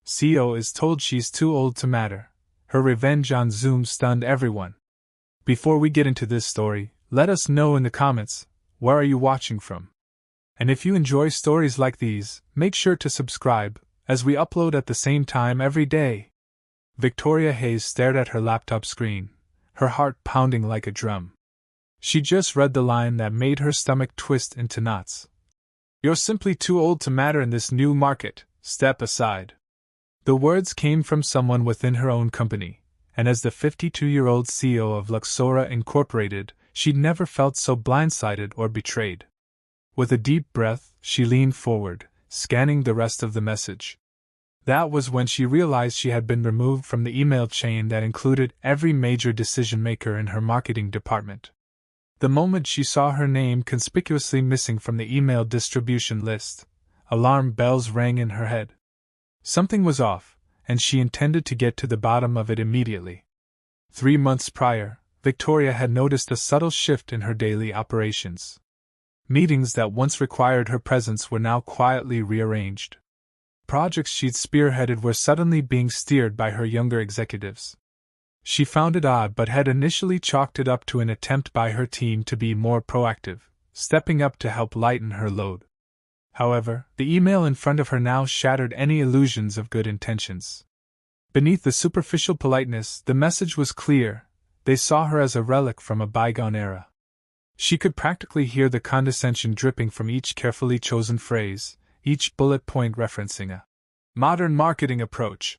CEO is told she's too old to matter. Her revenge on Zoom stunned everyone. Before we get into this story, let us know in the comments, where are you watching from? And if you enjoy stories like these, make sure to subscribe, as we upload at the same time every day. Victoria Hayes stared at her laptop screen, her heart pounding like a drum. She just read the line that made her stomach twist into knots. "You're simply too old to matter in this new market, step aside." The words came from someone within her own company, and as the 52-year-old CEO of Luxora Incorporated, she'd never felt so blindsided or betrayed. With a deep breath, she leaned forward, scanning the rest of the message. That was when she realized she had been removed from the email chain that included every major decision-maker in her marketing department. The moment she saw her name conspicuously missing from the email distribution list, alarm bells rang in her head. Something was off, and she intended to get to the bottom of it immediately. 3 months prior, Victoria had noticed a subtle shift in her daily operations. Meetings that once required her presence were now quietly rearranged. Projects she'd spearheaded were suddenly being steered by her younger executives. She found it odd but had initially chalked it up to an attempt by her team to be more proactive, stepping up to help lighten her load. However, the email in front of her now shattered any illusions of good intentions. Beneath the superficial politeness, the message was clear: they saw her as a relic from a bygone era. She could practically hear the condescension dripping from each carefully chosen phrase, each bullet point referencing a modern marketing approach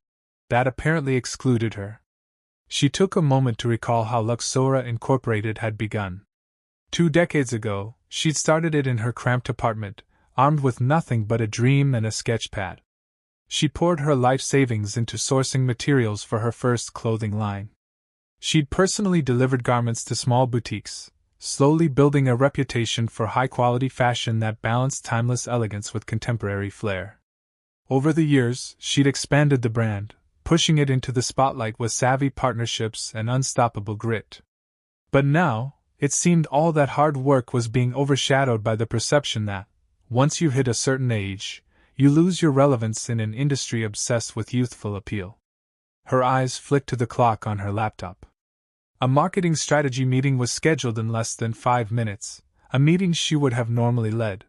that apparently excluded her. She took a moment to recall how Luxora Incorporated had begun. 2 decades ago, she'd started it in her cramped apartment, armed with nothing but a dream and a sketchpad. She poured her life savings into sourcing materials for her first clothing line. She'd personally delivered garments to small boutiques, slowly building a reputation for high-quality fashion that balanced timeless elegance with contemporary flair. Over the years, she'd expanded the brand, pushing it into the spotlight with savvy partnerships and unstoppable grit. But now, it seemed all that hard work was being overshadowed by the perception that, once you hit a certain age, you lose your relevance in an industry obsessed with youthful appeal. Her eyes flicked to the clock on her laptop. A marketing strategy meeting was scheduled in less than 5 minutes, a meeting she would have normally led.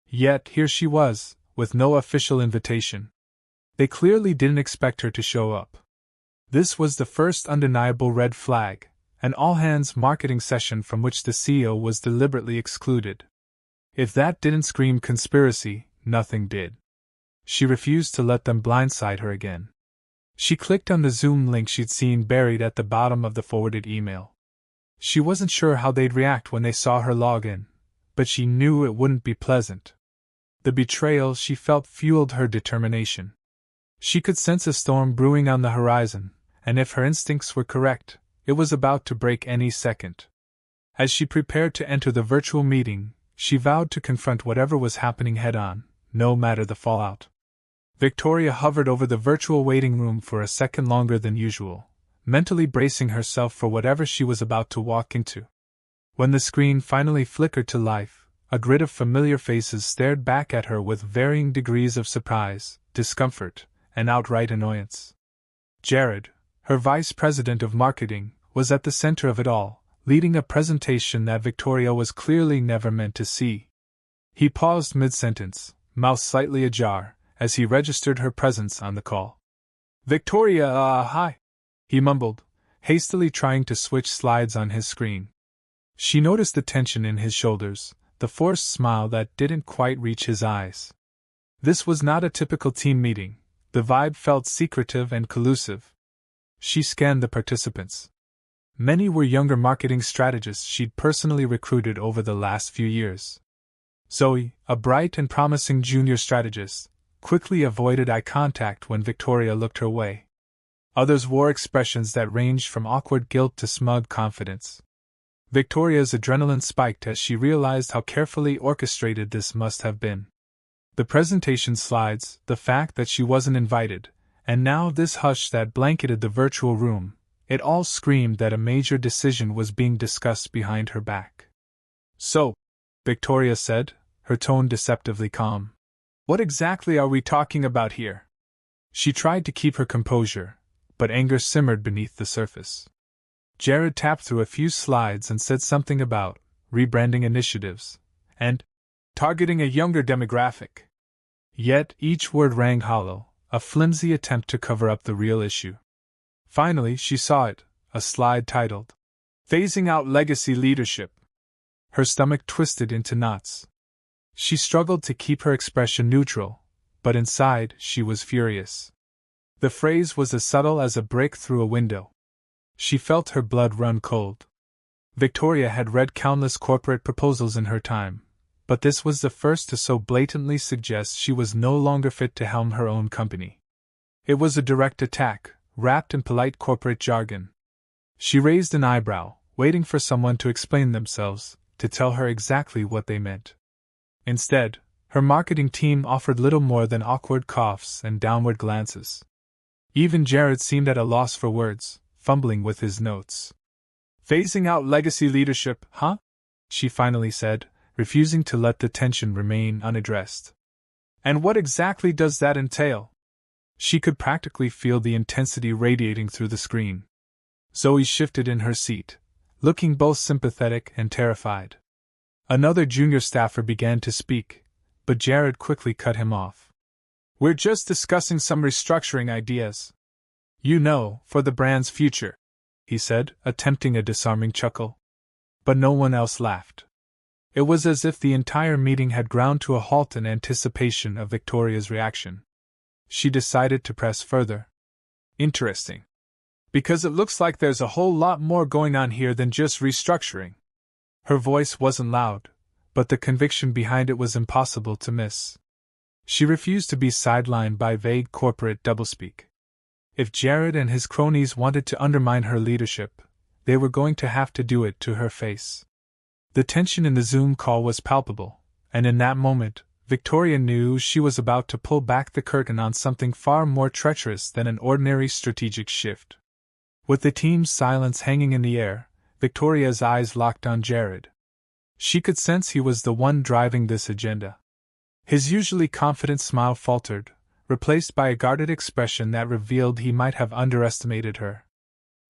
Yet here she was, with no official invitation. They clearly didn't expect her to show up. This was the first undeniable red flag, an all-hands marketing session from which the CEO was deliberately excluded. If that didn't scream conspiracy, nothing did. She refused to let them blindside her again. She clicked on the Zoom link she'd seen buried at the bottom of the forwarded email. She wasn't sure how they'd react when they saw her log in, but she knew it wouldn't be pleasant. The betrayal she felt fueled her determination. She could sense a storm brewing on the horizon, and if her instincts were correct, it was about to break any second. As she prepared to enter the virtual meeting, she vowed to confront whatever was happening head-on, no matter the fallout. Victoria hovered over the virtual waiting room for a second longer than usual, mentally bracing herself for whatever she was about to walk into. When the screen finally flickered to life, a grid of familiar faces stared back at her with varying degrees of surprise, discomfort, and outright annoyance. Jared, her vice president of marketing, was at the center of it all, leading a presentation that Victoria was clearly never meant to see. He paused mid-sentence, mouth slightly ajar, as he registered her presence on the call. "Victoria, hi," he mumbled, hastily trying to switch slides on his screen. She noticed the tension in his shoulders, the forced smile that didn't quite reach his eyes. This was not a typical team meeting. The vibe felt secretive and collusive. She scanned the participants. Many were younger marketing strategists she'd personally recruited over the last few years. Zoe, a bright and promising junior strategist, quickly avoided eye contact when Victoria looked her way. Others wore expressions that ranged from awkward guilt to smug confidence. Victoria's adrenaline spiked as she realized how carefully orchestrated this must have been. The presentation slides, the fact that she wasn't invited, and now this hush that blanketed the virtual room, it all screamed that a major decision was being discussed behind her back. "So," Victoria said, her tone deceptively calm, "what exactly are we talking about here?" She tried to keep her composure, but anger simmered beneath the surface. Jared tapped through a few slides and said something about rebranding initiatives and targeting a younger demographic. Yet each word rang hollow, a flimsy attempt to cover up the real issue. Finally, she saw it, a slide titled, Phasing Out Legacy Leadership. Her stomach twisted into knots. She struggled to keep her expression neutral, but inside she was furious. The phrase was as subtle as a break through a window. She felt her blood run cold. Victoria had read countless corporate proposals in her time, but this was the first to so blatantly suggest she was no longer fit to helm her own company. It was a direct attack, wrapped in polite corporate jargon. She raised an eyebrow, waiting for someone to explain themselves, to tell her exactly what they meant. Instead, her marketing team offered little more than awkward coughs and downward glances. Even Jared seemed at a loss for words, fumbling with his notes. Phasing out legacy leadership, huh? She finally said, refusing to let the tension remain unaddressed. And what exactly does that entail? She could practically feel the intensity radiating through the screen. Zoe shifted in her seat, looking both sympathetic and terrified. Another junior staffer began to speak, but Jared quickly cut him off. We're just discussing some restructuring ideas. You know, for the brand's future, he said, attempting a disarming chuckle. But no one else laughed. It was as if the entire meeting had ground to a halt in anticipation of Victoria's reaction. She decided to press further. Interesting. Because it looks like there's a whole lot more going on here than just restructuring. Her voice wasn't loud, but the conviction behind it was impossible to miss. She refused to be sidelined by vague corporate doublespeak. If Jared and his cronies wanted to undermine her leadership, they were going to have to do it to her face. The tension in the Zoom call was palpable, and in that moment, Victoria knew she was about to pull back the curtain on something far more treacherous than an ordinary strategic shift. With the team's silence hanging in the air, Victoria's eyes locked on Jared. She could sense he was the one driving this agenda. His usually confident smile faltered, replaced by a guarded expression that revealed he might have underestimated her.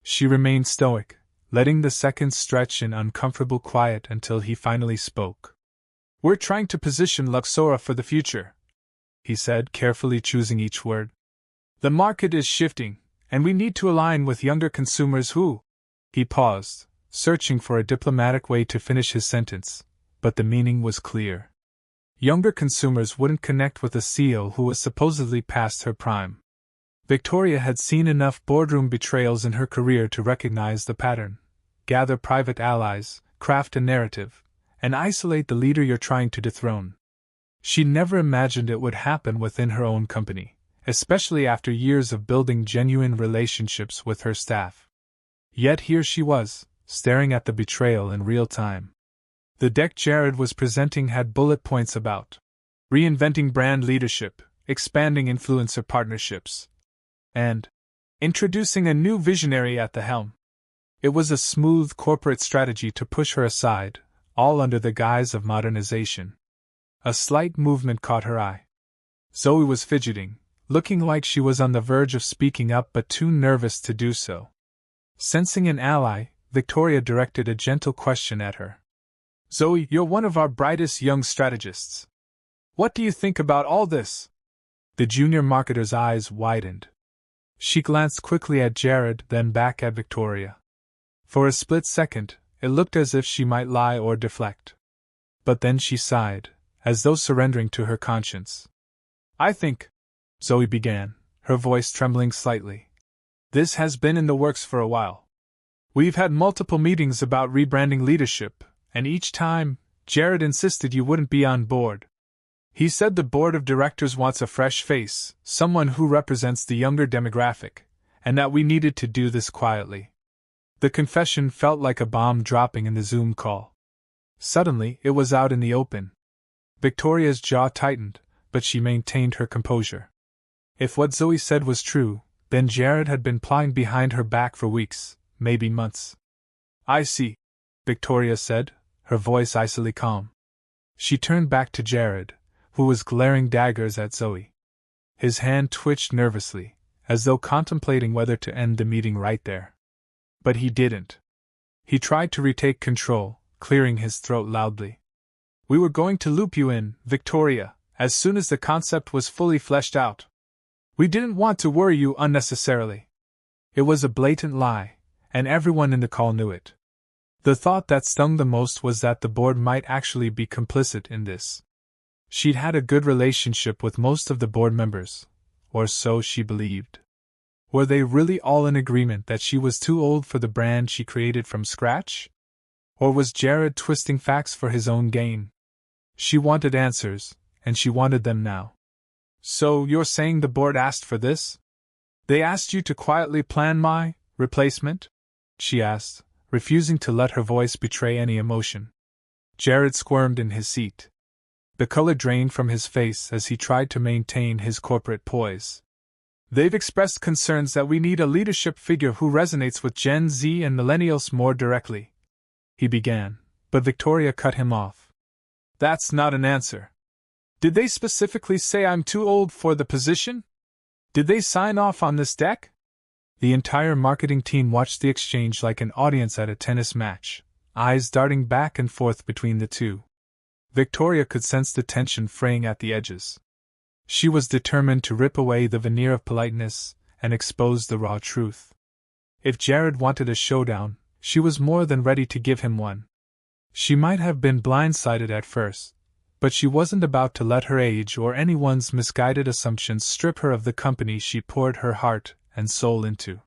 She remained stoic, letting the seconds stretch in uncomfortable quiet until he finally spoke. We're trying to position Luxora for the future, he said, carefully choosing each word. The market is shifting, and we need to align with younger consumers who… He paused, searching for a diplomatic way to finish his sentence, but the meaning was clear. Younger consumers wouldn't connect with a CEO who was supposedly past her prime. Victoria had seen enough boardroom betrayals in her career to recognize the pattern: gather private allies, craft a narrative, and isolate the leader you're trying to dethrone. She never imagined it would happen within her own company, especially after years of building genuine relationships with her staff. Yet here she was, staring at the betrayal in real time. The deck Jared was presenting had bullet points about reinventing brand leadership, expanding influencer partnerships, and introducing a new visionary at the helm. It was a smooth corporate strategy to push her aside, all under the guise of modernization. A slight movement caught her eye. Zoe was fidgeting, looking like she was on the verge of speaking up but too nervous to do so. Sensing an ally, Victoria directed a gentle question at her. Zoe, you're one of our brightest young strategists. What do you think about all this? The junior marketer's eyes widened. She glanced quickly at Jared, then back at Victoria. For a split second, it looked as if she might lie or deflect. But then she sighed, as though surrendering to her conscience. I think, Zoe began, her voice trembling slightly. This has been in the works for a while. We've had multiple meetings about rebranding leadership, and each time, Jared insisted you wouldn't be on board. He said the board of directors wants a fresh face, someone who represents the younger demographic, and that we needed to do this quietly. The confession felt like a bomb dropping in the Zoom call. Suddenly, it was out in the open. Victoria's jaw tightened, but she maintained her composure. If what Zoe said was true, then Jared had been plotting behind her back for weeks, maybe months. I see, Victoria said, her voice icily calm. She turned back to Jared, who was glaring daggers at Zoe. His hand twitched nervously, as though contemplating whether to end the meeting right there. But he didn't. He tried to retake control, clearing his throat loudly. We were going to loop you in, Victoria, as soon as the concept was fully fleshed out. We didn't want to worry you unnecessarily. It was a blatant lie, and everyone in the call knew it. The thought that stung the most was that the board might actually be complicit in this. She'd had a good relationship with most of the board members, or so she believed. Were they really all in agreement that she was too old for the brand she created from scratch? Or was Jared twisting facts for his own gain? She wanted answers, and she wanted them now. So you're saying the board asked for this? They asked you to quietly plan my replacement? She asked, refusing to let her voice betray any emotion. Jared squirmed in his seat. The color drained from his face as he tried to maintain his corporate poise. They've expressed concerns that we need a leadership figure who resonates with Gen Z and millennials more directly. He began, but Victoria cut him off. That's not an answer. Did they specifically say I'm too old for the position? Did they sign off on this deck? The entire marketing team watched the exchange like an audience at a tennis match, eyes darting back and forth between the two. Victoria could sense the tension fraying at the edges. She was determined to rip away the veneer of politeness and expose the raw truth. If Jared wanted a showdown, she was more than ready to give him one. She might have been blindsided at first, but she wasn't about to let her age or anyone's misguided assumptions strip her of the company she poured her heart and soul into.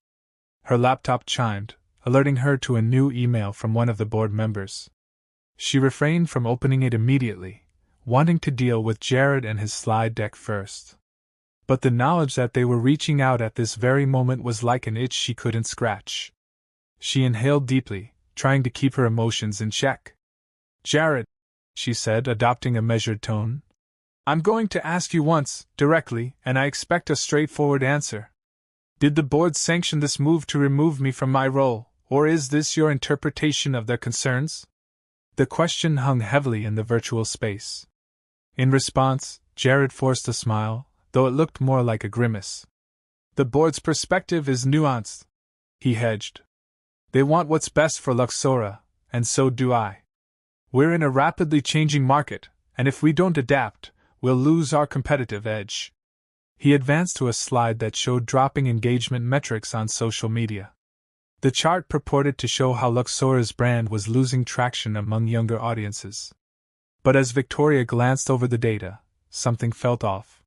Her laptop chimed, alerting her to a new email from one of the board members. She refrained from opening it immediately, wanting to deal with Jared and his slide deck first. But the knowledge that they were reaching out at this very moment was like an itch she couldn't scratch. She inhaled deeply, trying to keep her emotions in check. Jared, she said, adopting a measured tone, I'm going to ask you once, directly, and I expect a straightforward answer. Did the board sanction this move to remove me from my role, or is this your interpretation of their concerns? The question hung heavily in the virtual space. In response, Jared forced a smile, though it looked more like a grimace. The board's perspective is nuanced, he hedged. They want what's best for Luxora, and so do I. We're in a rapidly changing market, and if we don't adapt, we'll lose our competitive edge. He advanced to a slide that showed dropping engagement metrics on social media. The chart purported to show how Luxora's brand was losing traction among younger audiences. But as Victoria glanced over the data, something felt off.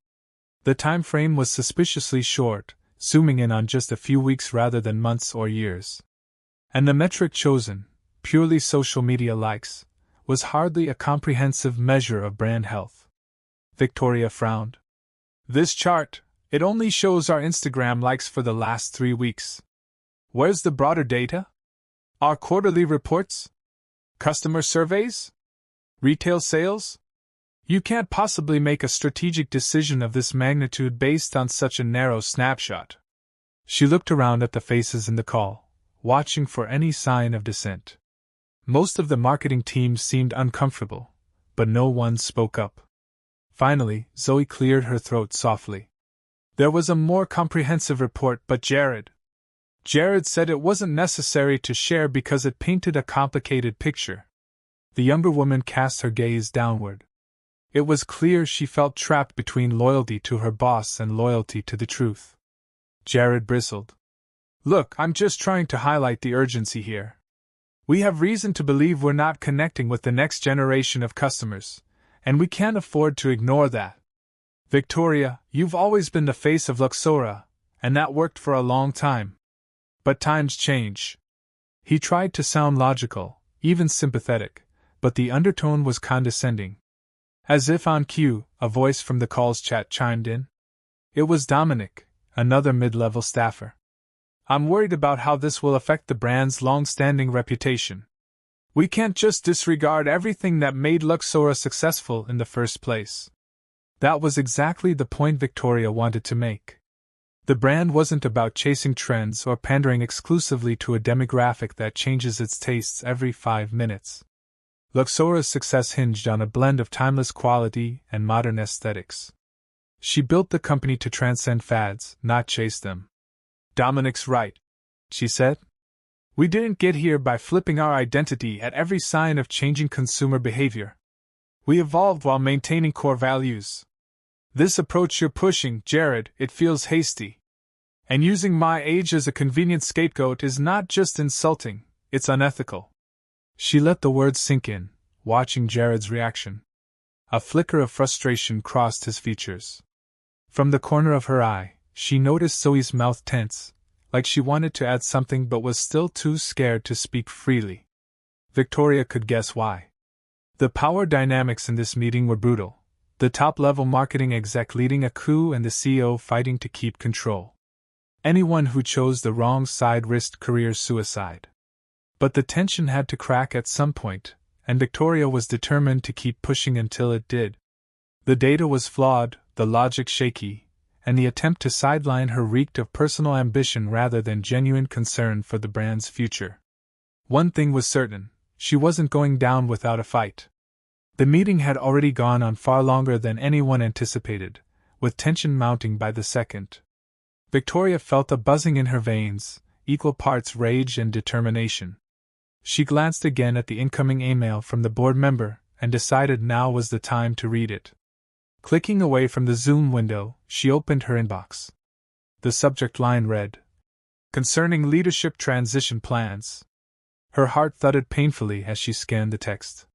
The time frame was suspiciously short, zooming in on just a few weeks rather than months or years. And the metric chosen, purely social media likes, was hardly a comprehensive measure of brand health. Victoria frowned. This chart, it only shows our Instagram likes for the last 3 weeks. Where's the broader data? Our quarterly reports? Customer surveys? Retail sales? You can't possibly make a strategic decision of this magnitude based on such a narrow snapshot. She looked around at the faces in the call, watching for any sign of dissent. Most of the marketing team seemed uncomfortable, but no one spoke up. Finally, Zoe cleared her throat softly. There was a more comprehensive report, but Jared said it wasn't necessary to share because it painted a complicated picture. The younger woman cast her gaze downward. It was clear she felt trapped between loyalty to her boss and loyalty to the truth. Jared bristled. Look, I'm just trying to highlight the urgency here. We have reason to believe we're not connecting with the next generation of customers, and we can't afford to ignore that. Victoria, you've always been the face of Luxora, and that worked for a long time. But times change. He tried to sound logical, even sympathetic, but the undertone was condescending. As if on cue, a voice from the call's chat chimed in. It was Dominic, another mid-level staffer. I'm worried about how this will affect the brand's long-standing reputation. We can't just disregard everything that made Luxora successful in the first place. That was exactly the point Victoria wanted to make. The brand wasn't about chasing trends or pandering exclusively to a demographic that changes its tastes every 5 minutes. Luxora's success hinged on a blend of timeless quality and modern aesthetics. She built the company to transcend fads, not chase them. Dominic's right, she said. We didn't get here by flipping our identity at every sign of changing consumer behavior. We evolved while maintaining core values. This approach you're pushing, Jared, it feels hasty. And using my age as a convenient scapegoat is not just insulting, it's unethical. She let the words sink in, watching Jared's reaction. A flicker of frustration crossed his features. From the corner of her eye, she noticed Zoe's mouth tense, like she wanted to add something but was still too scared to speak freely. Victoria could guess why. The power dynamics in this meeting were brutal, the top-level marketing exec leading a coup and the CEO fighting to keep control. Anyone who chose the wrong side risked career suicide. But the tension had to crack at some point, and Victoria was determined to keep pushing until it did. The data was flawed, the logic shaky, and the attempt to sideline her reeked of personal ambition rather than genuine concern for the brand's future. One thing was certain, she wasn't going down without a fight. The meeting had already gone on far longer than anyone anticipated, with tension mounting by the second. Victoria felt a buzzing in her veins, equal parts rage and determination. She glanced again at the incoming email from the board member and decided now was the time to read it. Clicking away from the Zoom window, she opened her inbox. The subject line read, "Concerning leadership transition plans." Her heart thudded painfully as she scanned the text.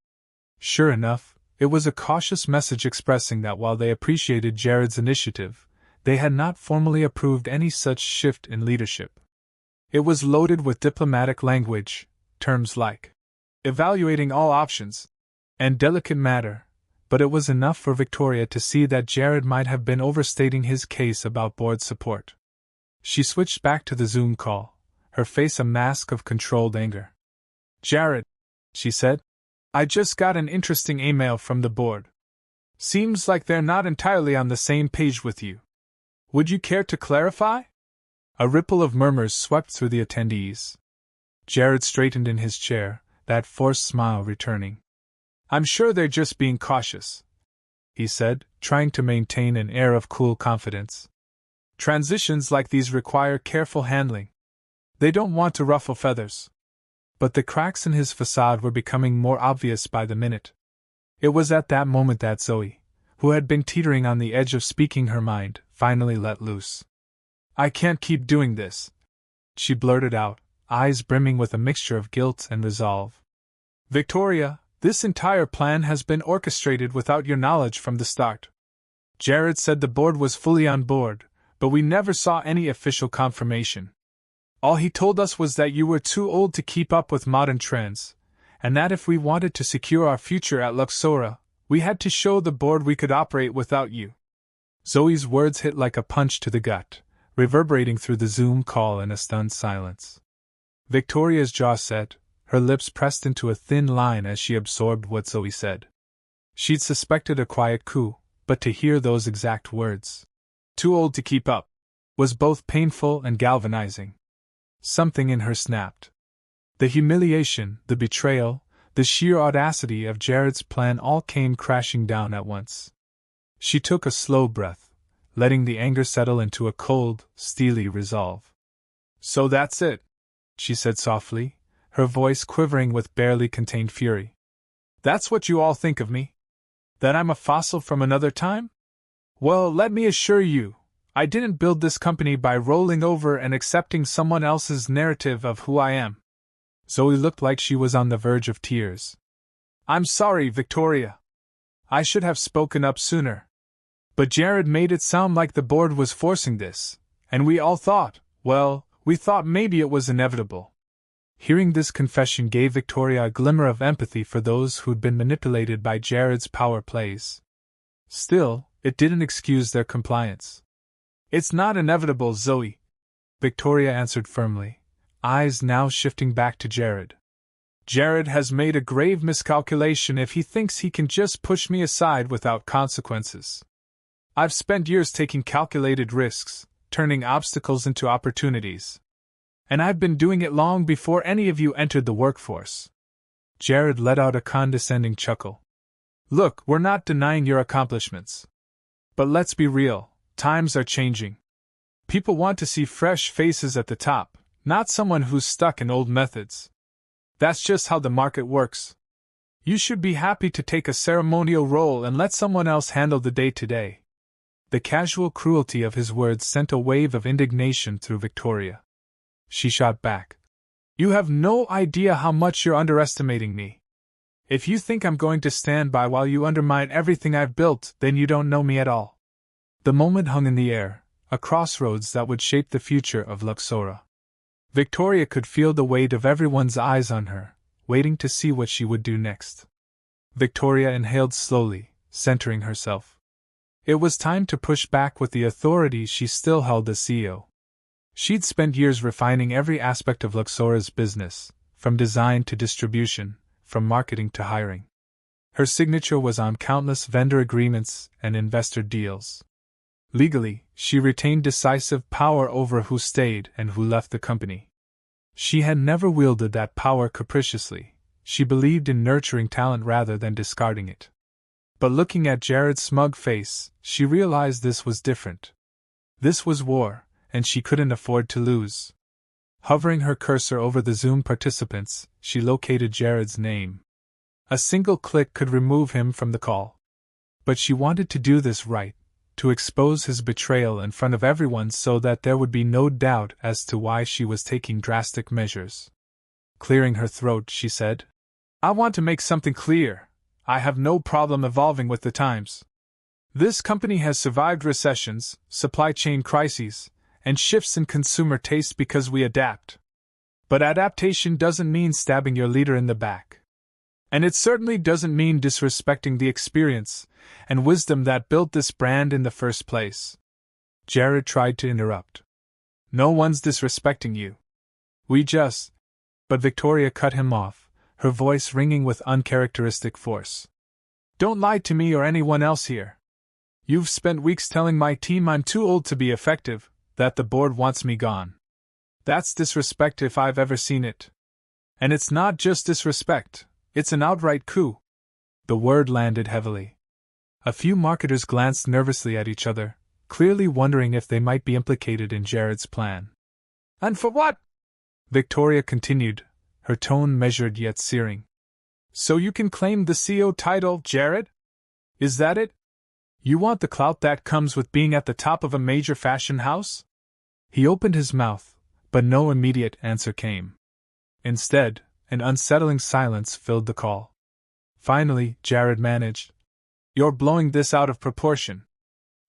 Sure enough, it was a cautious message expressing that while they appreciated Jared's initiative, they had not formally approved any such shift in leadership. It was loaded with diplomatic language, terms like evaluating all options, and delicate matter, but it was enough for Victoria to see that Jared might have been overstating his case about board support. She switched back to the Zoom call, her face a mask of controlled anger. "Jared," she said, "I just got an interesting email from the board. Seems like they're not entirely on the same page with you. Would you care to clarify?" A ripple of murmurs swept through the attendees. Jared straightened in his chair, that forced smile returning. "I'm sure they're just being cautious," he said, trying to maintain an air of cool confidence. "Transitions like these require careful handling. They don't want to ruffle feathers." But the cracks in his facade were becoming more obvious by the minute. It was at that moment that Zoe, who had been teetering on the edge of speaking her mind, finally let loose. "I can't keep doing this," she blurted out, eyes brimming with a mixture of guilt and resolve. "Victoria, this entire plan has been orchestrated without your knowledge from the start. Jared said the board was fully on board, but we never saw any official confirmation. All he told us was that you were too old to keep up with modern trends, and that if we wanted to secure our future at Luxora, we had to show the board we could operate without you." Zoe's words hit like a punch to the gut, reverberating through the Zoom call in a stunned silence. Victoria's jaw set, her lips pressed into a thin line as she absorbed what Zoe said. She'd suspected a quiet coup, but to hear those exact words, "too old to keep up," was both painful and galvanizing. Something in her snapped. The humiliation, the betrayal, the sheer audacity of Jared's plan all came crashing down at once. She took a slow breath, letting the anger settle into a cold, steely resolve. "So that's it," she said softly, her voice quivering with barely contained fury. "That's what you all think of me? That I'm a fossil from another time? Well, let me assure you, I didn't build this company by rolling over and accepting someone else's narrative of who I am." Zoe looked like she was on the verge of tears. "I'm sorry, Victoria. I should have spoken up sooner. But Jared made it sound like the board was forcing this, and we all thought, well, we thought maybe it was inevitable." Hearing this confession gave Victoria a glimmer of empathy for those who'd been manipulated by Jared's power plays. Still, it didn't excuse their compliance. "It's not inevitable, Zoe," Victoria answered firmly, eyes now shifting back to Jared. "Jared has made a grave miscalculation if he thinks he can just push me aside without consequences. I've spent years taking calculated risks, turning obstacles into opportunities. And I've been doing it long before any of you entered the workforce." Jared let out a condescending chuckle. "Look, we're not denying your accomplishments. But let's be real, times are changing. People want to see fresh faces at the top, not someone who's stuck in old methods. That's just how the market works. You should be happy to take a ceremonial role and let someone else handle the day-to-day. The casual cruelty of his words sent a wave of indignation through Victoria. She shot back. You have no idea how much you're underestimating me. If you think I'm going to stand by while you undermine everything I've built, then you don't know me at all. The moment hung in the air, a crossroads that would shape the future of Luxora. Victoria could feel the weight of everyone's eyes on her, waiting to see what she would do next. Victoria inhaled slowly, centering herself. It was time to push back with the authority she still held as CEO. She'd spent years refining every aspect of Luxora's business, from design to distribution, from marketing to hiring. Her signature was on countless vendor agreements and investor deals. Legally, she retained decisive power over who stayed and who left the company. She had never wielded that power capriciously. She believed in nurturing talent rather than discarding it. But looking at Jared's smug face, she realized this was different. This was war, and she couldn't afford to lose. Hovering her cursor over the Zoom participants, she located Jared's name. A single click could remove him from the call. But she wanted to do this right, to expose his betrayal in front of everyone so that there would be no doubt as to why she was taking drastic measures. Clearing her throat, she said, I want to make something clear. I have no problem evolving with the times. This company has survived recessions, supply chain crises, and shifts in consumer taste because we adapt. But adaptation doesn't mean stabbing your leader in the back. And it certainly doesn't mean disrespecting the experience and wisdom that built this brand in the first place. Jared tried to interrupt. No one's disrespecting you. But Victoria cut him off, her voice ringing with uncharacteristic force. Don't lie to me or anyone else here. You've spent weeks telling my team I'm too old to be effective, that the board wants me gone. That's disrespect if I've ever seen it. And it's not just disrespect, it's an outright coup. The word landed heavily. A few marketers glanced nervously at each other, clearly wondering if they might be implicated in Jared's plan. And for what? Victoria continued, her tone measured yet searing. So you can claim the CEO title, Jared? Is that it? You want the clout that comes with being at the top of a major fashion house? He opened his mouth, but no immediate answer came. Instead, an unsettling silence filled the call. Finally, Jared managed. You're blowing this out of proportion.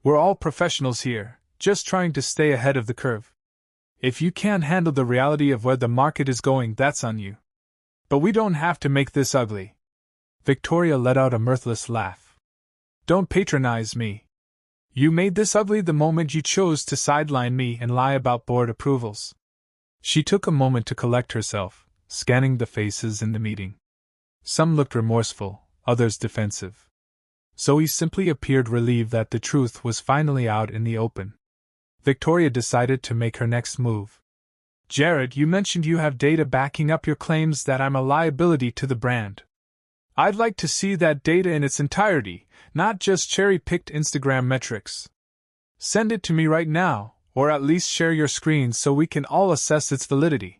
We're all professionals here, just trying to stay ahead of the curve. If you can't handle the reality of where the market is going, that's on you. But we don't have to make this ugly. Victoria let out a mirthless laugh. Don't patronize me. You made this ugly the moment you chose to sideline me and lie about board approvals. She took a moment to collect herself, scanning the faces in the meeting. Some looked remorseful, others defensive. Zoe simply appeared relieved that the truth was finally out in the open. Victoria decided to make her next move. Jared, you mentioned you have data backing up your claims that I'm a liability to the brand. I'd like to see that data in its entirety, not just cherry-picked Instagram metrics. Send it to me right now, or at least share your screen so we can all assess its validity.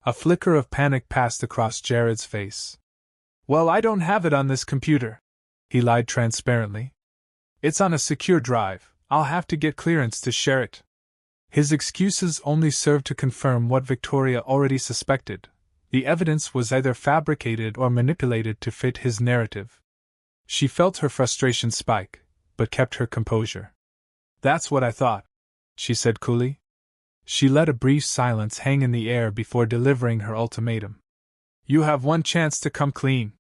A flicker of panic passed across Jared's face. Well, I don't have it on this computer, he lied transparently. It's on a secure drive. I'll have to get clearance to share it. His excuses only served to confirm what Victoria already suspected. The evidence was either fabricated or manipulated to fit his narrative. She felt her frustration spike, but kept her composure. That's what I thought, she said coolly. She let a brief silence hang in the air before delivering her ultimatum. You have one chance to come clean.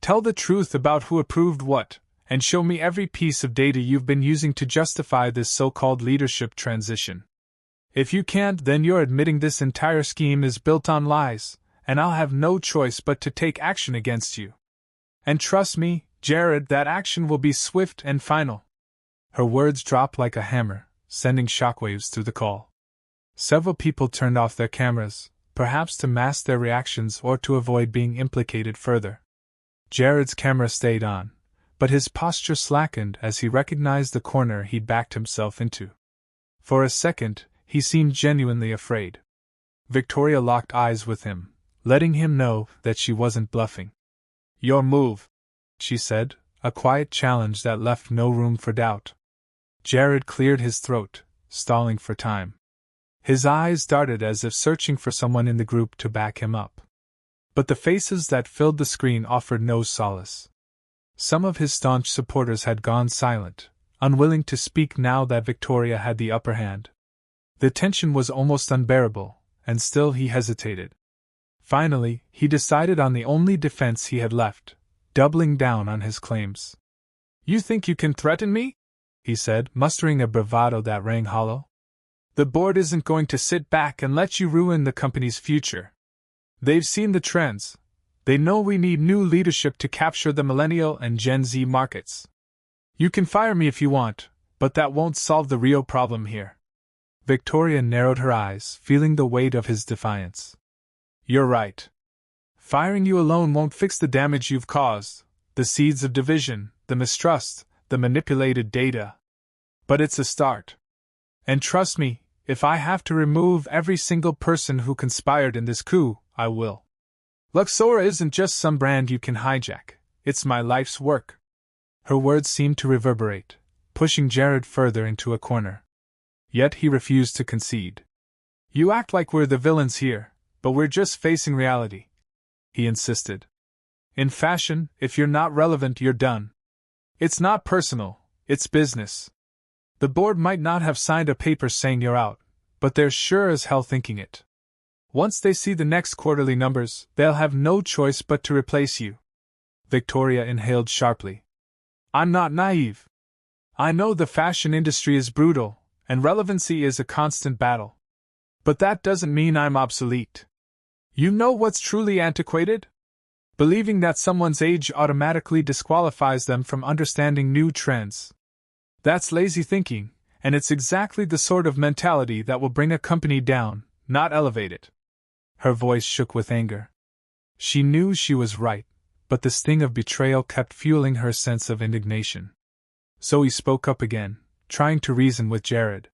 Tell the truth about who approved what, and show me every piece of data you've been using to justify this so-called leadership transition. If you can't, then you're admitting this entire scheme is built on lies, and I'll have no choice but to take action against you. And trust me, Jared, that action will be swift and final. Her words dropped like a hammer, sending shockwaves through the call. Several people turned off their cameras, perhaps to mask their reactions or to avoid being implicated further. Jared's camera stayed on, but his posture slackened as he recognized the corner he'd backed himself into. For a second, he seemed genuinely afraid. Victoria locked eyes with him, letting him know that she wasn't bluffing. "Your move," she said, a quiet challenge that left no room for doubt. Jared cleared his throat, stalling for time. His eyes darted as if searching for someone in the group to back him up. But the faces that filled the screen offered no solace. Some of his staunch supporters had gone silent, unwilling to speak now that Victoria had the upper hand. The tension was almost unbearable, and still he hesitated. Finally, he decided on the only defense he had left, doubling down on his claims. "You think you can threaten me?" he said, mustering a bravado that rang hollow. "The board isn't going to sit back and let you ruin the company's future. They've seen the trends. They know we need new leadership to capture the Millennial and Gen Z markets. You can fire me if you want, but that won't solve the real problem here." Victoria narrowed her eyes, feeling the weight of his defiance. "You're right. Firing you alone won't fix the damage you've caused, the seeds of division, the mistrust, the manipulated data. But it's a start. And trust me, if I have to remove every single person who conspired in this coup, I will. Luxora isn't just some brand you can hijack, it's my life's work." Her words seemed to reverberate, pushing Jared further into a corner. Yet he refused to concede. "You act like we're the villains here, but we're just facing reality," he insisted. "In fashion, if you're not relevant, you're done. It's not personal, it's business. The board might not have signed a paper saying you're out, but they're sure as hell thinking it. Once they see the next quarterly numbers, they'll have no choice but to replace you." Victoria inhaled sharply. "I'm not naive. I know the fashion industry is brutal, and relevancy is a constant battle. But that doesn't mean I'm obsolete. You know what's truly antiquated? Believing that someone's age automatically disqualifies them from understanding new trends. That's lazy thinking, and it's exactly the sort of mentality that will bring a company down, not elevate it." Her voice shook with anger. She knew she was right, but the sting of betrayal kept fueling her sense of indignation. So he spoke up again, trying to reason with Jared.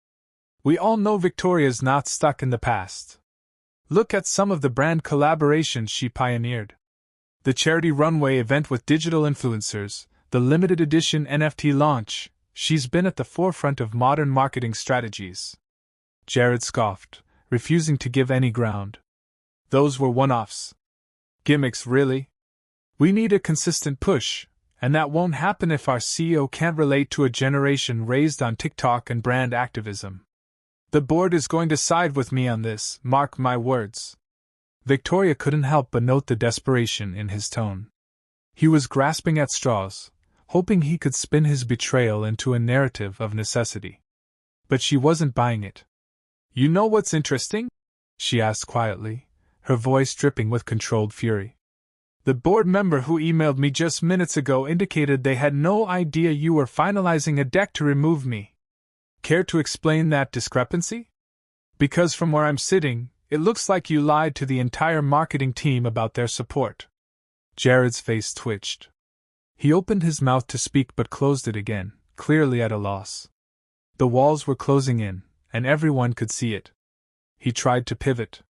"We all know Victoria's not stuck in the past. Look at some of the brand collaborations she pioneered. The charity runway event with digital influencers, the limited edition NFT launch. She's been at the forefront of modern marketing strategies." Jared scoffed, refusing to give any ground. "Those were one-offs. Gimmicks, really? We need a consistent push, and that won't happen if our CEO can't relate to a generation raised on TikTok and brand activism. The board is going to side with me on this, mark my words." Victoria couldn't help but note the desperation in his tone. He was grasping at straws, hoping he could spin his betrayal into a narrative of necessity. But she wasn't buying it. "You know what's interesting?" she asked quietly, her voice dripping with controlled fury. "The board member who emailed me just minutes ago indicated they had no idea you were finalizing a deck to remove me. Care to explain that discrepancy? Because from where I'm sitting, it looks like you lied to the entire marketing team about their support." Jared's face twitched. He opened his mouth to speak but closed it again, clearly at a loss. The walls were closing in, and everyone could see it. He tried to pivot.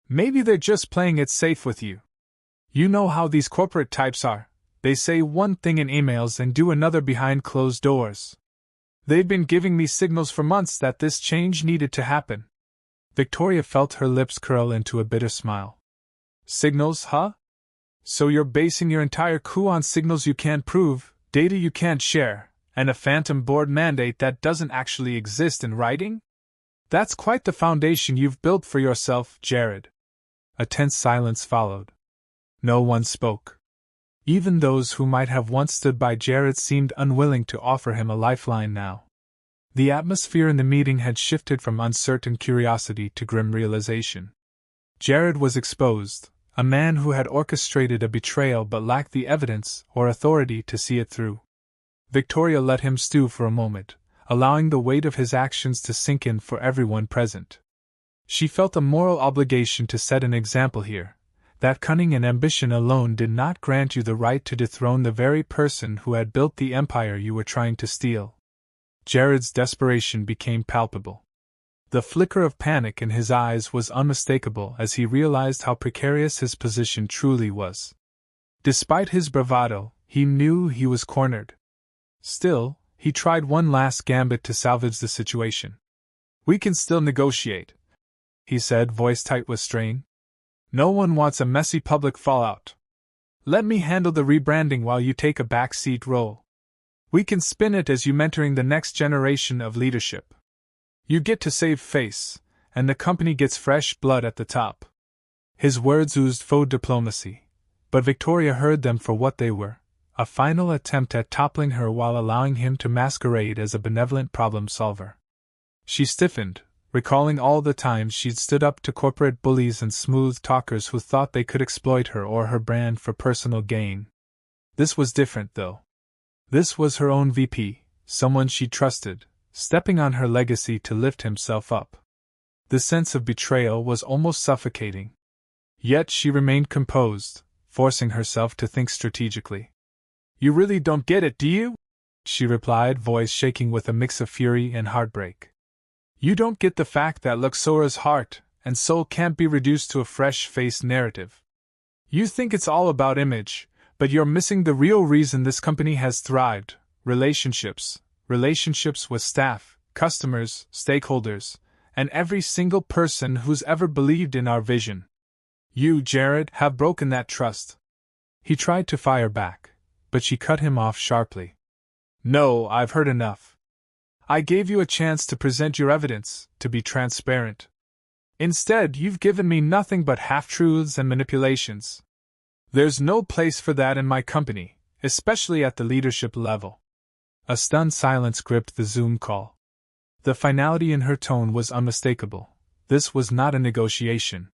"Maybe they're just playing it safe with you. You know how these corporate types are, they say one thing in emails and do another behind closed doors. They've been giving me signals for months that this change needed to happen." Victoria felt her lips curl into a bitter smile. "Signals, huh? So you're basing your entire coup on signals you can't prove, data you can't share, and a phantom board mandate that doesn't actually exist in writing? That's quite the foundation you've built for yourself, Jared." A tense silence followed. No one spoke. Even those who might have once stood by Jared seemed unwilling to offer him a lifeline now. The atmosphere in the meeting had shifted from uncertain curiosity to grim realization. Jared was exposed, a man who had orchestrated a betrayal but lacked the evidence or authority to see it through. Victoria let him stew for a moment, allowing the weight of his actions to sink in for everyone present. She felt a moral obligation to set an example here, That cunning and ambition alone did not grant you the right to dethrone the very person who had built the empire you were trying to steal. Jared's desperation became palpable. The flicker of panic in his eyes was unmistakable as he realized how precarious his position truly was. Despite his bravado, he knew he was cornered. Still, he tried one last gambit to salvage the situation. "We can still negotiate," he said, voice tight with strain. "No one wants a messy public fallout. Let me handle the rebranding while you take a backseat role. We can spin it as you mentoring the next generation of leadership. You get to save face, and the company gets fresh blood at the top." His words oozed faux diplomacy, but Victoria heard them for what they were, a final attempt at toppling her while allowing him to masquerade as a benevolent problem solver. She stiffened, recalling all the times she'd stood up to corporate bullies and smooth talkers who thought they could exploit her or her brand for personal gain. This was different, though. This was her own VP, someone she trusted, stepping on her legacy to lift himself up. The sense of betrayal was almost suffocating. Yet she remained composed, forcing herself to think strategically. "You really don't get it, do you?" she replied, voice shaking with a mix of fury and heartbreak. "You don't get the fact that Luxora's heart and soul can't be reduced to a fresh-faced narrative. You think it's all about image, but you're missing the real reason this company has thrived: relationships. Relationships with staff, customers, stakeholders, and every single person who's ever believed in our vision. You, Jared, have broken that trust." He tried to fire back, but she cut him off sharply. "No, I've heard enough. I gave you a chance to present your evidence, to be transparent. Instead, you've given me nothing but half-truths and manipulations. There's no place for that in my company, especially at the leadership level." A stunned silence gripped the Zoom call. The finality in her tone was unmistakable. This was not a negotiation.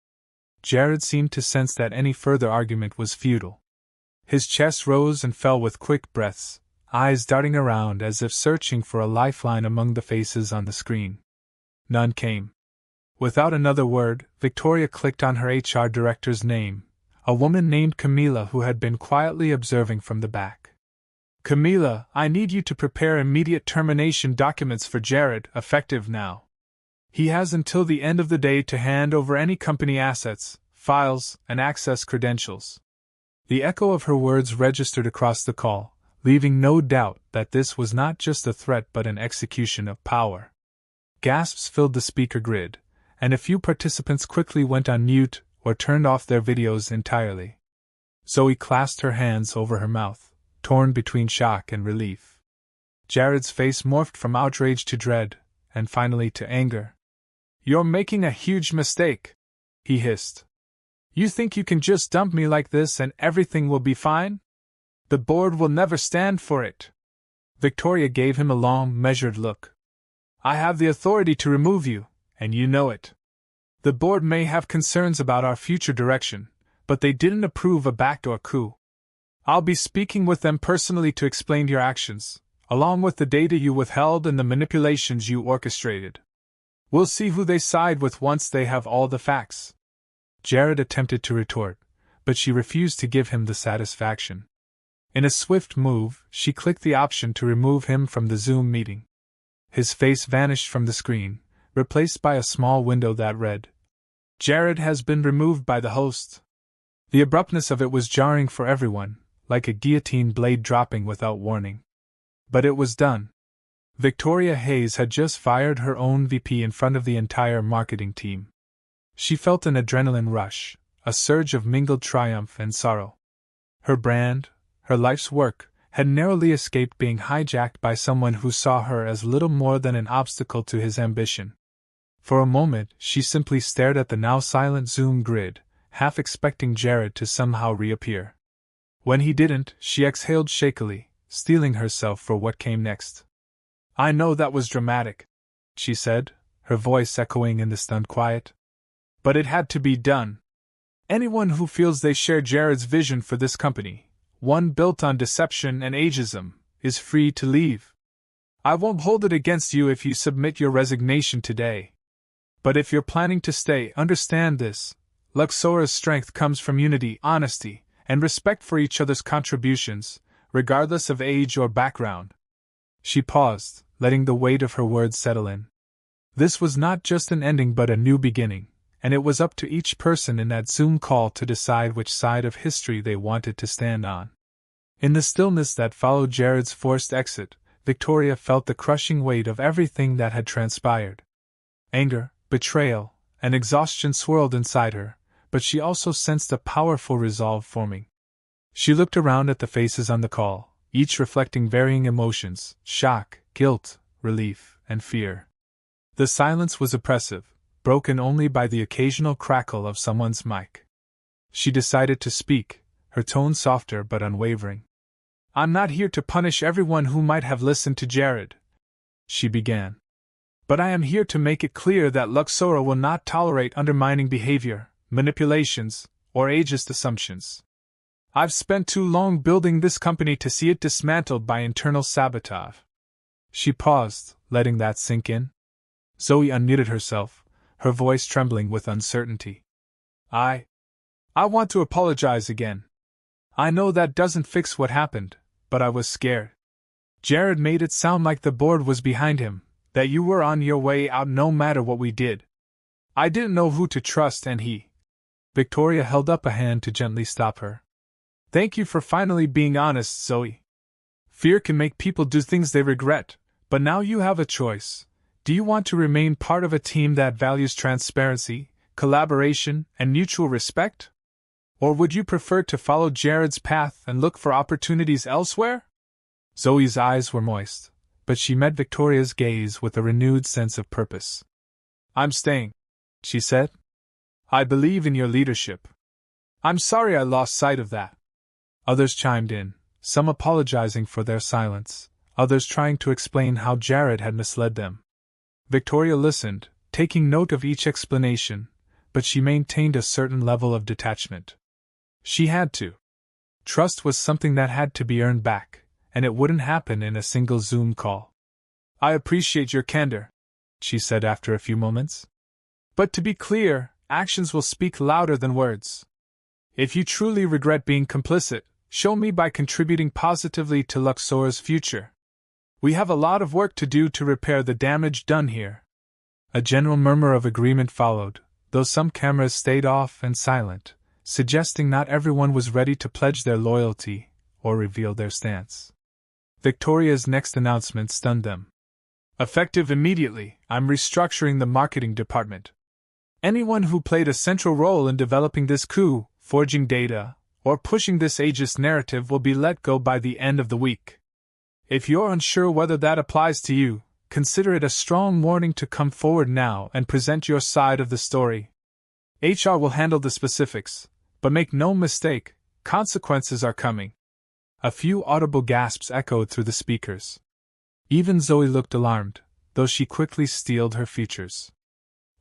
Jared seemed to sense that any further argument was futile. His chest rose and fell with quick breaths, eyes darting around as if searching for a lifeline among the faces on the screen. None came. Without another word, Victoria clicked on her HR director's name, a woman named Camila who had been quietly observing from the back. "Camila, I need you to prepare immediate termination documents for Jared, effective now. He has until the end of the day to hand over any company assets, files, and access credentials." The echo of her words registered across the call, leaving no doubt that this was not just a threat but an execution of power. Gasps filled the speaker grid, and a few participants quickly went on mute or turned off their videos entirely. Zoe clasped her hands over her mouth, torn between shock and relief. Jared's face morphed from outrage to dread, and finally to anger. "You're making a huge mistake," he hissed. "You think you can just dump me like this and everything will be fine? The board will never stand for it." Victoria gave him a long, measured look. "I have the authority to remove you, and you know it. The board may have concerns about our future direction, but they didn't approve a backdoor coup. I'll be speaking with them personally to explain your actions, along with the data you withheld and the manipulations you orchestrated. We'll see who they side with once they have all the facts." Jared attempted to retort, but she refused to give him the satisfaction. In a swift move, she clicked the option to remove him from the Zoom meeting. His face vanished from the screen, replaced by a small window that read, "Jared has been removed by the host." The abruptness of it was jarring for everyone, like a guillotine blade dropping without warning. But it was done. Victoria Hayes had just fired her own VP in front of the entire marketing team. She felt an adrenaline rush, a surge of mingled triumph and sorrow. Her brand, her life's work, had narrowly escaped being hijacked by someone who saw her as little more than an obstacle to his ambition. For a moment, she simply stared at the now silent Zoom grid, half expecting Jared to somehow reappear. When he didn't, she exhaled shakily, steeling herself for what came next. "I know that was dramatic," she said, her voice echoing in the stunned quiet. "But it had to be done. Anyone who feels they share Jared's vision for this company, one built on deception and ageism, is free to leave. I won't hold it against you if you submit your resignation today. But if you're planning to stay, understand this: Luxora's strength comes from unity, honesty, and respect for each other's contributions, regardless of age or background. She paused, letting the weight of her words settle in. This was not just an ending but a new beginning, and it was up to each person in that Zoom call to decide which side of history they wanted to stand on. In the stillness that followed Jared's forced exit, Victoria felt the crushing weight of everything that had transpired. Anger, betrayal, and exhaustion swirled inside her, but she also sensed a powerful resolve forming. She looked around at the faces on the call, each reflecting varying emotions: shock, guilt, relief, and fear. The silence was oppressive, broken only by the occasional crackle of someone's mic. She decided to speak, her tone softer but unwavering. "I'm not here to punish everyone who might have listened to Jared," she began. "But I am here to make it clear that Luxora will not tolerate undermining behavior, manipulations, or ageist assumptions. I've spent too long building this company to see it dismantled by internal sabotage." She paused, letting that sink in. Zoe unmuted herself, her voice trembling with uncertainty. I want to apologize again. I know that doesn't fix what happened, but I was scared. Jared made it sound like the board was behind him, that you were on your way out no matter what we did. I didn't know who to trust and he..." Victoria held up a hand to gently stop her. "Thank you for finally being honest, Zoe. Fear can make people do things they regret, but now you have a choice. Do you want to remain part of a team that values transparency, collaboration, and mutual respect? Or would you prefer to follow Jared's path and look for opportunities elsewhere?" Zoe's eyes were moist, but she met Victoria's gaze with a renewed sense of purpose. "I'm staying," she said. "I believe in your leadership. I'm sorry I lost sight of that." Others chimed in, some apologizing for their silence, others trying to explain how Jared had misled them. Victoria listened, taking note of each explanation, but she maintained a certain level of detachment. She had to. Trust was something that had to be earned back, and it wouldn't happen in a single Zoom call. "I appreciate your candor," she said after a few moments. "But to be clear, actions will speak louder than words. If you truly regret being complicit, show me by contributing positively to Luxora's future. We have a lot of work to do to repair the damage done here." A general murmur of agreement followed, though some cameras stayed off and silent, suggesting not everyone was ready to pledge their loyalty or reveal their stance. Victoria's next announcement stunned them. "Effective immediately, I'm restructuring the marketing department. Anyone who played a central role in developing this coup, forging data, or pushing this ageist narrative will be let go by the end of the week. If you're unsure whether that applies to you, consider it a strong warning to come forward now and present your side of the story. HR will handle the specifics, but make no mistake, consequences are coming." A few audible gasps echoed through the speakers. Even Zoe looked alarmed, though she quickly steeled her features.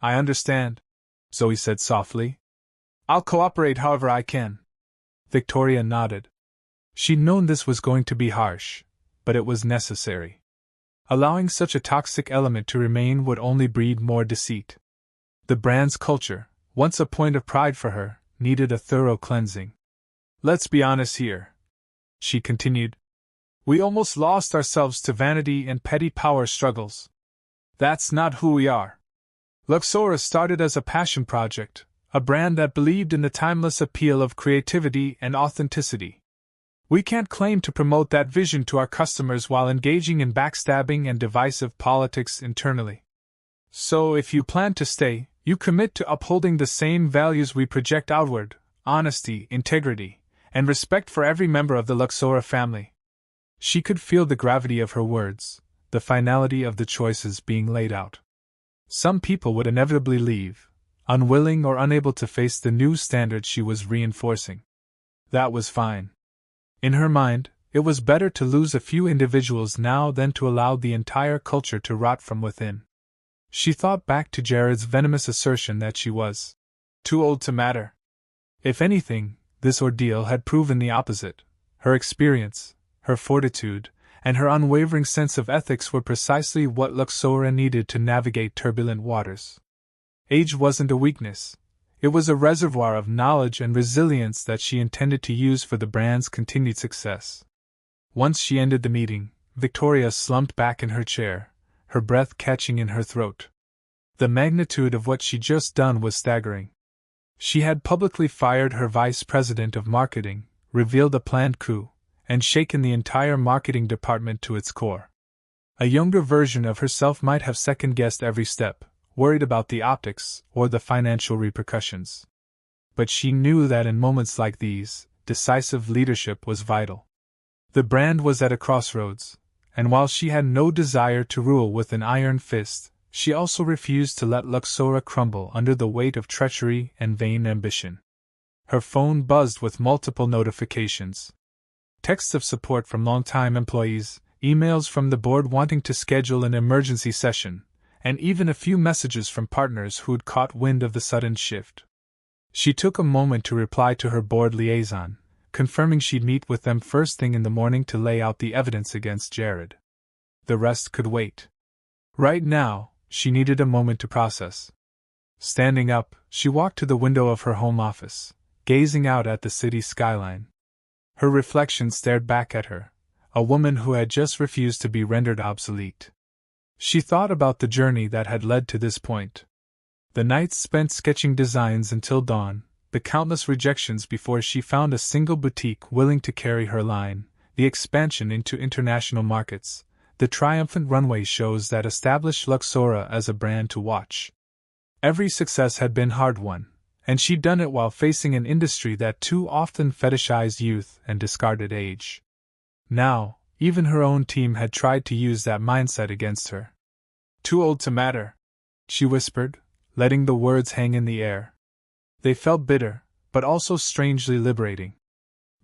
"I understand," Zoe said softly. "I'll cooperate however I can." Victoria nodded. She'd known this was going to be harsh, but it was necessary. Allowing such a toxic element to remain would only breed more deceit. The brand's culture, once a point of pride for her, needed a thorough cleansing. "Let's be honest here," she continued. "We almost lost ourselves to vanity and petty power struggles. That's not who we are. Luxora started as a passion project, a brand that believed in the timeless appeal of creativity and authenticity. We can't claim to promote that vision to our customers while engaging in backstabbing and divisive politics internally. So if you plan to stay, you commit to upholding the same values we project outward: honesty, integrity, and respect for every member of the Luxora family." She could feel the gravity of her words, the finality of the choices being laid out. Some people would inevitably leave, unwilling or unable to face the new standards she was reinforcing. That was fine. In her mind, it was better to lose a few individuals now than to allow the entire culture to rot from within. She thought back to Jared's venomous assertion that she was too old to matter. If anything, this ordeal had proven the opposite. Her experience, her fortitude, and her unwavering sense of ethics were precisely what Luxora needed to navigate turbulent waters. Age wasn't a weakness, It was a reservoir of knowledge and resilience that she intended to use for the brand's continued success. Once she ended the meeting, Victoria slumped back in her chair, her breath catching in her throat. The magnitude of what she'd just done was staggering. She had publicly fired her vice president of marketing, revealed a planned coup, and shaken the entire marketing department to its core. A younger version of herself might have second-guessed every step, worried about the optics or the financial repercussions. But she knew that in moments like these, decisive leadership was vital. The brand was at a crossroads, and while she had no desire to rule with an iron fist, she also refused to let Luxora crumble under the weight of treachery and vain ambition. Her phone buzzed with multiple notifications. Texts of support from longtime employees, emails from the board wanting to schedule an emergency session, and even a few messages from partners who'd caught wind of the sudden shift. She took a moment to reply to her board liaison, confirming she'd meet with them first thing in the morning to lay out the evidence against Jared. The rest could wait. Right now, she needed a moment to process. Standing up, she walked to the window of her home office, gazing out at the city skyline. Her reflection stared back at her, a woman who had just refused to be rendered obsolete. She thought about the journey that had led to this point. The nights spent sketching designs until dawn, the countless rejections before she found a single boutique willing to carry her line, the expansion into international markets, the triumphant runway shows that established Luxora as a brand to watch. Every success had been hard-won, and she'd done it while facing an industry that too often fetishized youth and discarded age. Now, even her own team had tried to use that mindset against her. "Too old to matter," she whispered, letting the words hang in the air. They felt bitter, but also strangely liberating.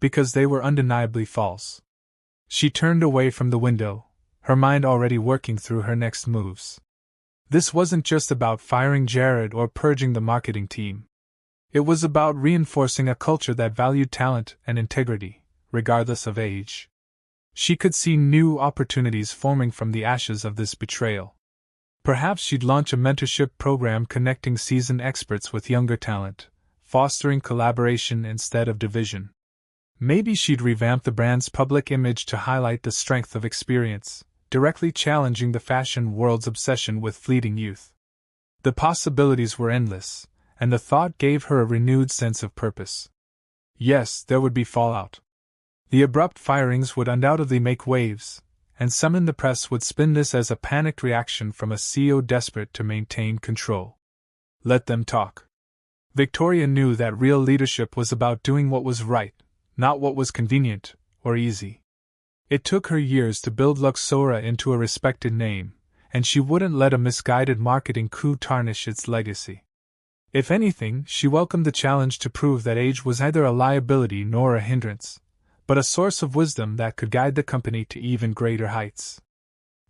Because they were undeniably false. She turned away from the window, her mind already working through her next moves. This wasn't just about firing Jared or purging the marketing team. It was about reinforcing a culture that valued talent and integrity, regardless of age. She could see new opportunities forming from the ashes of this betrayal. Perhaps she'd launch a mentorship program connecting seasoned experts with younger talent, fostering collaboration instead of division. Maybe she'd revamp the brand's public image to highlight the strength of experience, directly challenging the fashion world's obsession with fleeting youth. The possibilities were endless, and the thought gave her a renewed sense of purpose. Yes, there would be fallout. The abrupt firings would undoubtedly make waves, and some in the press would spin this as a panicked reaction from a CEO desperate to maintain control. Let them talk. Victoria knew that real leadership was about doing what was right, not what was convenient or easy. It took her years to build Luxora into a respected name, and she wouldn't let a misguided marketing coup tarnish its legacy. If anything, she welcomed the challenge to prove that age was neither a liability nor a hindrance, but a source of wisdom that could guide the company to even greater heights.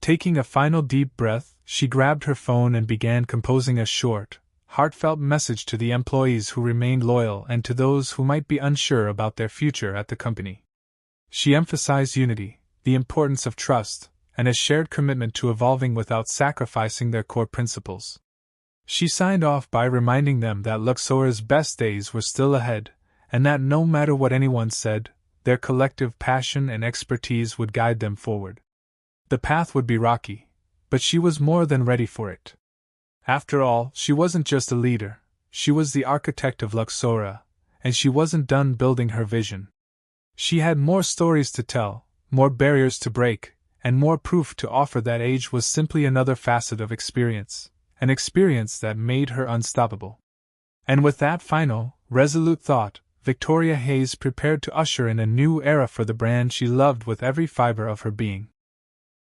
Taking a final deep breath, she grabbed her phone and began composing a short, heartfelt message to the employees who remained loyal and to those who might be unsure about their future at the company. She emphasized unity, the importance of trust, and a shared commitment to evolving without sacrificing their core principles. She signed off by reminding them that Luxora's best days were still ahead, and that no matter what anyone said, their collective passion and expertise would guide them forward. The path would be rocky, but she was more than ready for it. After all, she wasn't just a leader, she was the architect of Luxora, and she wasn't done building her vision. She had more stories to tell, more barriers to break, and more proof to offer that age was simply another facet of experience, an experience that made her unstoppable. And with that final, resolute thought, Victoria Hayes prepared to usher in a new era for the brand she loved with every fiber of her being.